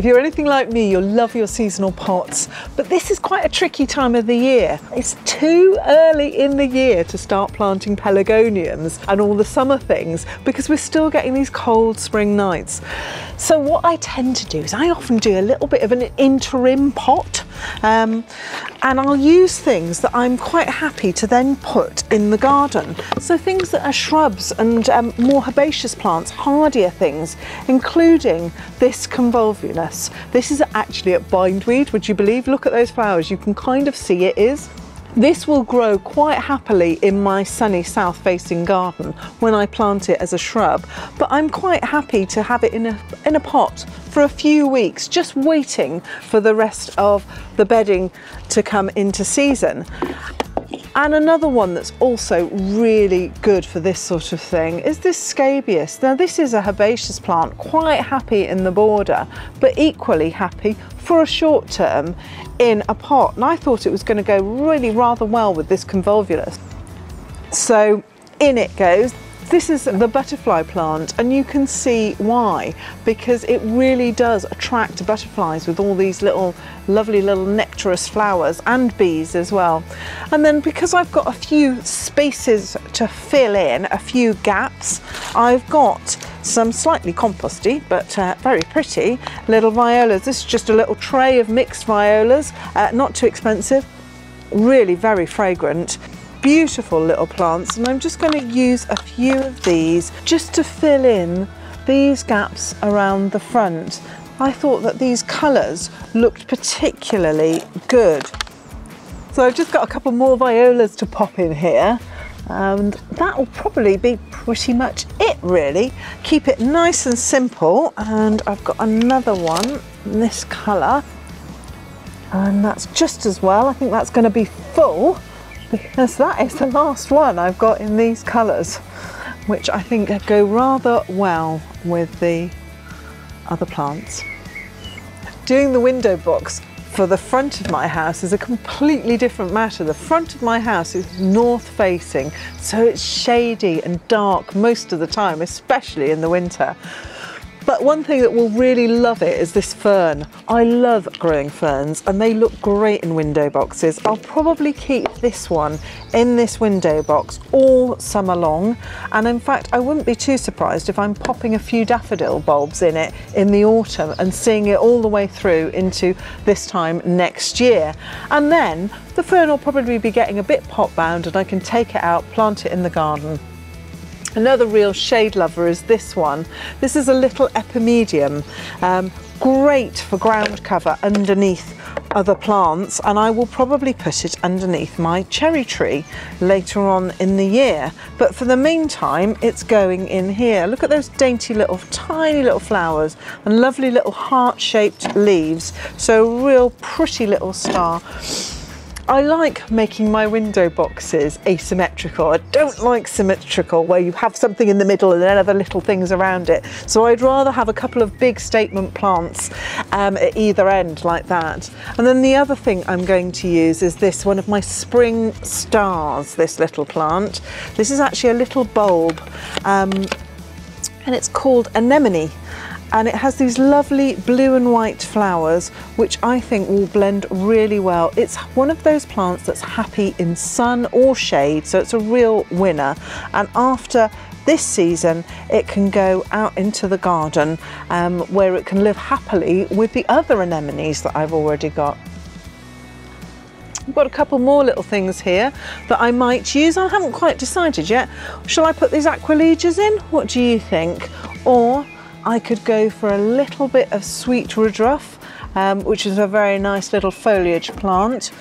If you're anything like me, you'll love your seasonal pots, but this is quite a tricky time of the year. It's too early in the year to start planting pelargoniums and all the summer things because we're still getting these cold spring nights. So what I tend to do is I often do a little bit of an interim pot, and I'll use things that I'm quite happy to then put in the garden. So things that are shrubs and more herbaceous plants, hardier things, including this convolvulus. This is actually a bindweed, would you believe? Look at those flowers, you can kind of see it is. This will grow quite happily in my sunny south-facing garden when I plant it as a shrub, but I'm quite happy to have it in a pot for a few weeks, just waiting for the rest of the bedding to come into season. And another one that's also really good for this sort of thing is this Scabbia. Now this is a herbaceous plant, quite happy in the border, but equally happy for a short term in a pot. And I thought it was going to go really rather well with this convolvulus. So in it goes. This is the butterfly plant, and you can see why, because it really does attract butterflies with all these little lovely little nectarous flowers, and bees as well. And then because I've got a few spaces to fill in, a few gaps, I've got some slightly composty but very pretty little violas. This is just a little tray of mixed violas, not too expensive, really very fragrant. Beautiful little plants, and I'm just going to use a few of these just to fill in these gaps around the front. I thought that these colours looked particularly good. So I've just got a couple more violas to pop in here, and that will probably be pretty much it really. Keep it nice and simple, and I've got another one in this colour, and that's just as well. I think that's going to be full, because that is the last one I've got in these colours, which I think go rather well with the other plants. Doing the window box for the front of my house is a completely different matter. The front of my house is north facing, so it's shady and dark most of the time, especially in the winter. But one thing that will really love it is this fern. I love growing ferns, and they look great in window boxes. I'll probably keep this one in this window box all summer long. And in fact, I wouldn't be too surprised if I'm popping a few daffodil bulbs in it in the autumn and seeing it all the way through into this time next year. And then the fern will probably be getting a bit pot bound, and I can take it out, plant it in the garden. Another real shade lover is this one. This is a little epimedium, great for ground cover underneath other plants, and I will probably put it underneath my cherry tree later on in the year. But for the meantime, it's going in here. Look at those dainty little, tiny little flowers and lovely little heart-shaped leaves. So real pretty little star. I like making my window boxes asymmetrical. I don't like symmetrical, where you have something in the middle and then other little things around it. So I'd rather have a couple of big statement plants at either end like that. And then the other thing I'm going to use is this, one of my spring stars, this little plant. This is actually a little bulb, and it's called anemone. And it has these lovely blue and white flowers, which I think will blend really well. It's one of those plants that's happy in sun or shade, so it's a real winner. And after this season, it can go out into the garden where it can live happily with the other anemones that I've already got. I've got a couple more little things here that I might use. I haven't quite decided yet. Shall I put these aqualegias in? What do you think? Or I could go for a little bit of sweet woodruff, which is a very nice little foliage plant.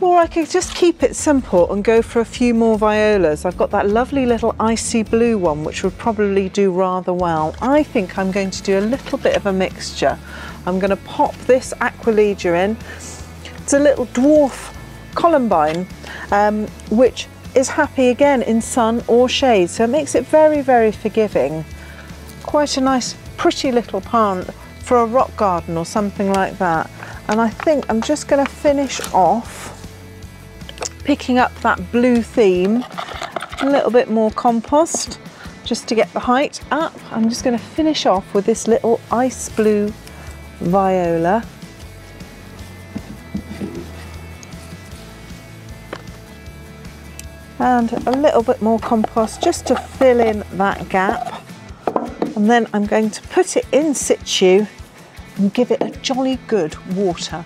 Or I could just keep it simple and go for a few more violas. I've got that lovely little icy blue one, which would probably do rather well. I think I'm going to do a little bit of a mixture. I'm going to pop this aqualegia in. It's a little dwarf columbine, which is happy again in sun or shade, so it makes it very, very forgiving. Quite a nice, pretty little plant for a rock garden or something like that. And I think I'm just going to finish off picking up that blue theme, a little bit more compost just to get the height up. I'm just going to finish off with this little ice blue Viola. And a little bit more compost just to fill in that gap. And then I'm going to put it in situ and give it a jolly good water.